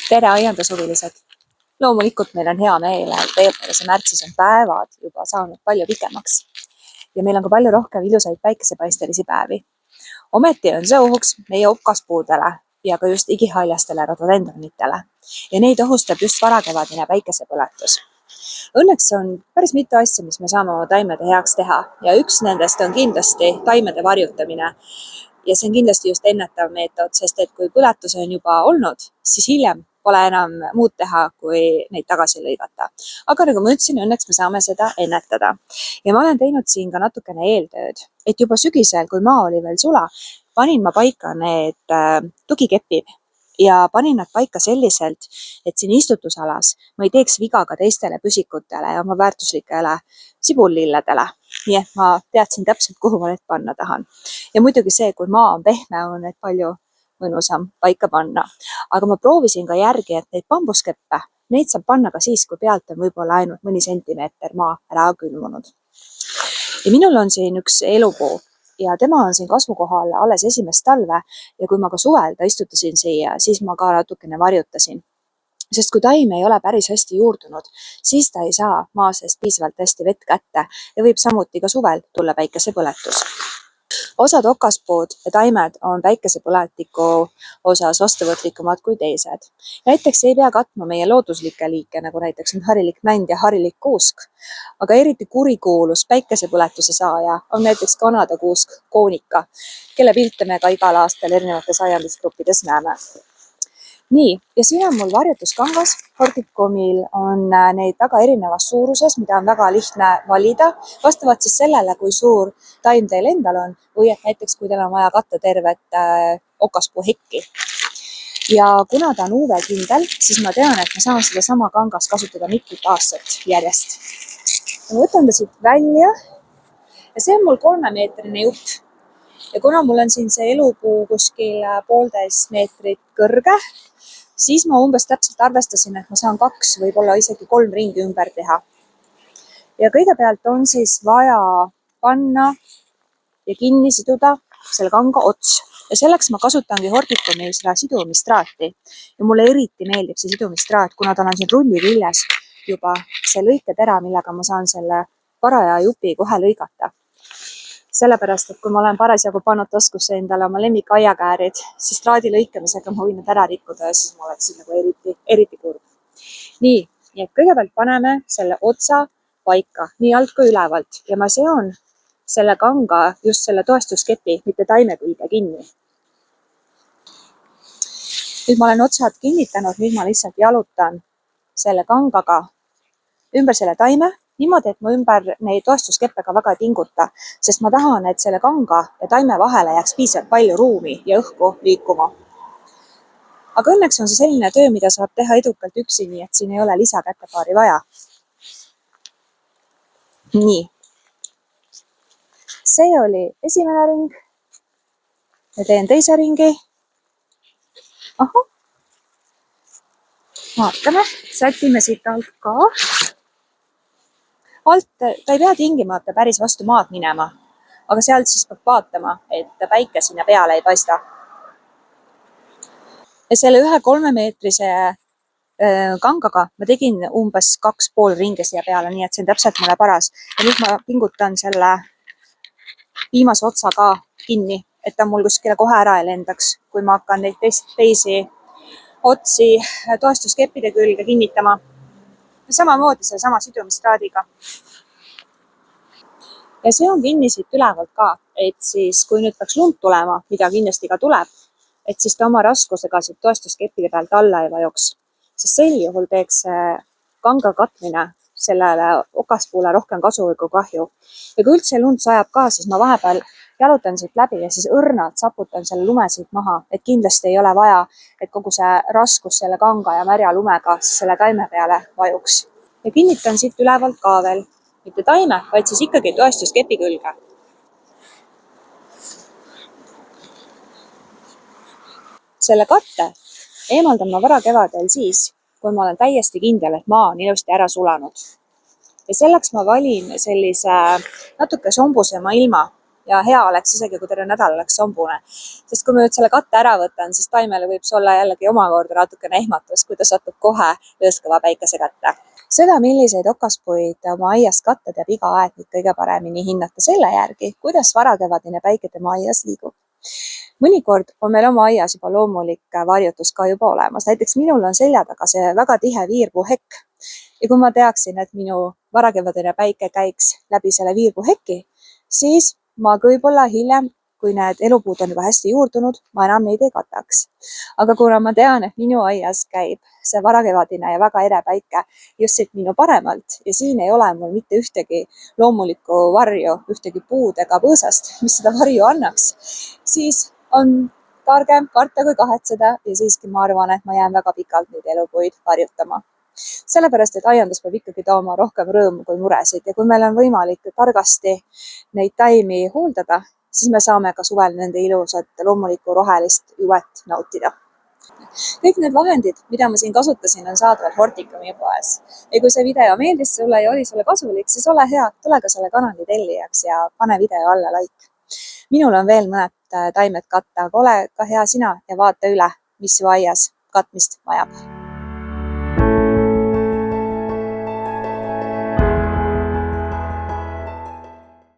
Tere aiandasuvilised! Loomulikult meil on hea meel, et veebruaris ja märtsis on päevad juba saanud palju pikemaks. Ja meil on ka palju rohkem ilusaid päikesepaistelisi päevi. Ometi on see ohuks meie okaspuudele ja ka just igihaljastele rhododendronitele. Ja neid ohustab just varakevadine päikesepõletus. Õnneks on päris mitu asja, mis me saame oma taimede heaks teha. Ja üks nendest on kindlasti taimede varjutamine. Ja see on kindlasti just ennetav meetod, sest et kui põletus on juba olnud, siis hiljem pole enam muud teha, kui neid tagasi lõigata. Aga nagu ma ütlesin, õnneks me saame seda ennetada. Ja ma olen teinud siin ka natukene eeltööd, et juba sügisel, kui maa oli veel sula, panin ma paika need tugikepid ja panin nad paika selliselt, et siin istutusalas ma ei teeks viga ka teistele püsikutele ja oma väärtuslikele sibullilledele. Nii et ma teadsin täpselt, kuhu ma need panna tahan. Ja muidugi see, kui maa on pehme, on need palju mõnusam paika panna. Aga ma proovisin ka järgi, et neid bambuskeppe, neid saab panna ka siis, kui pealt on võib-olla ainult mõni sentimeeter maa ära külmunud. Ja minul on siin üks elupuu ja tema on siin kasvukohal alles esimest talve ja kui ma ka suvel ta istutasin siia, siis ma ka natukene varjutasin. Sest kui taim ei ole päris hästi juurdunud, siis ta ei saa maa seest piisavalt hästi vett kätte ja võib samuti ka suvel tulla päikesepõletus. Osad okaspuud ja taimed on päikesepõletiku osas vastuvõtlikumad kui teised. Näiteks ei pea katma meie looduslikke liike, nagu näiteks on harilik mänd ja harilik kuusk. Aga eriti kurikuulus päikesepõletuse saaja on näiteks Kanada kuusk koonika, kelle pilte me ka igal aastal erinevates aiandusgruppides näeme. Nii, ja siin on mul varjutuskangas. Horticomil on neid väga erinevas suuruses, mida on väga lihtne valida. Vastavalt siis sellele, kui suur taim teil endal on või et näiteks kui teil on vaja katta tervet okaspuu hekki. Ja kuna ta on UV-kindel, siis ma tean, et ma saan seda sama kangas kasutada mitut aastat järjest. Ma võtan ta siit välja ja see on mul 3-meetrine jupp. Ja kuna mul on siin see elupuu kuskil 1,5 meetrit kõrge, siis ma umbes täpselt arvestasin, et ma saan 2, võib-olla isegi 3 ringi ümber teha. Ja kõigepealt on siis vaja panna ja kinni siduda selle kanga ots. Ja selleks ma kasutangi Horticomil seda sidumistraati. Ja mulle eriti meeldib see sidumistraat, kuna tal on siin rulli küljes juba see lõiketera, millega ma saan selle paraja jupi kohe lõigata. Sellepärast, et kui ma olen parasjagu pannud taskusse endale oma lemmikaiakäärid, siis traadi lõikamisega ma võin need ära rikkuda ja siis ma oleksin nagu eriti kurb. Nii, et kõigepealt paneme selle otsa paika, nii alt kui ülevalt ja ma seon selle kanga just selle toestuskepi, mitte taime külge kinni. Nüüd ma olen otsad kinnitanud, nüüd ma lihtsalt jalutan selle kangaga ümber selle taime, niimoodi, et ma ümber neid toestuskeppega väga tinguta, sest ma tahan, et selle kanga ja taime vahele jääks piisavalt palju ruumi ja õhku liikuma. Aga õnneks on see selline töö, mida saab teha edukalt üksi, nii et siin ei ole lisakätepaari vaja. Nii. See oli esimene ring. Ja teen teise ringi. Ahah. Vaatame, sätime siit alt ka. Alt ta ei pea tingimata päris vastu maad minema, aga sealt siis peab vaatama, et päike sinna peale ei paista. Ja selle 1-3-meetrise kangaga ma tegin umbes 2,5 ringi siia peale, nii et see on täpselt mulle paras. Ja nüüd ma pingutan selle viimase otsa ka kinni, et ta mul kuskile kohe ära ei lendaks, kui ma hakkan neid teisi otsi toestuskeppide külge kinnitama. Ja samamoodi selle sama sidumistraadiga. Ja see on kinni siit ülevalt ka, et siis kui nüüd peaks lund tulema, mida kindlasti ka tuleb, et siis ta oma raskusega siit toestuskeppide pealt alla ei vajuks. Sest sel juhul teeks kanga katmine sellele okaspuule rohkem kasu kui kahju. Ja kui üldse lund sajab ka, siis ma vahepeal jalutan siit läbi ja siis õrnalt saputan selle lume siit maha, et kindlasti ei ole vaja, et kogu see raskus selle kanga ja märja lumega selle taime peale vajuks. Ja kinnitan siit ülevalt ka veel, mitte taime, vaid siis ikkagi toestuskepi külge. Selle katte eemaldan ma varakevadel siis, kui ma olen täiesti kindel, et maa on ilusti ära sulanud. Ja selleks ma valin sellise natuke sombusema ilma ja hea oleks isegi, kui terve nädal oleks sombune. Sest kui ma nüüd selle katte ära võtan, siis taimele võib see olla jällegi omakorda natukene ehmatus, kui ta satub kohe lõõskava päikese kätte. Seda, milliseid okaspuid oma aiast katta, teab iga aednik kõige paremini hinnata selle järgi, kuidas varakevadine päike tema aias liigub. Mõnikord on meil oma aias juba loomulik varjutus ka juba olemas. Näiteks minul on selja taga see väga tihe viirpuuhekk. Ja kui ma teaksin, et minu varakevadine päike käiks läbi selle viirpuuheki, siis ma võib-olla hiljem, kui need elupuud on juba hästi juurdunud, ma enam neid ei kataks. Aga kuna ma tean, et minu aias käib see varakevadine ja väga ere päike just siit minu paremalt ja siin ei ole mul mitte ühtegi loomulikku varju, ühtegi puud ega põõsast, mis seda varju annaks, siis on targem karta kui kahetseda ja siiski ma arvan, et ma jään väga pikalt neid elupuid varjutama. Sellepärast, et aiandus peab ikkagi tooma rohkem rõõmu kui muresid ja kui meil on võimalik targasti neid taimi hooldada, siis me saame ka suvel nende ilusat loomulikku rohelist juvet nautida. Kõik need vahendid, mida ma siin kasutasin, on saadaval Horticumi poes. Ja kui see video meeldis sulle ja oli sulle kasulik, siis ole hea, tule ka selle kanali tellijaks ja pane video alla like. Minul on veel mõned taimed katta, aga ole ka hea sina ja vaata üle, mis su aias katmist vajab.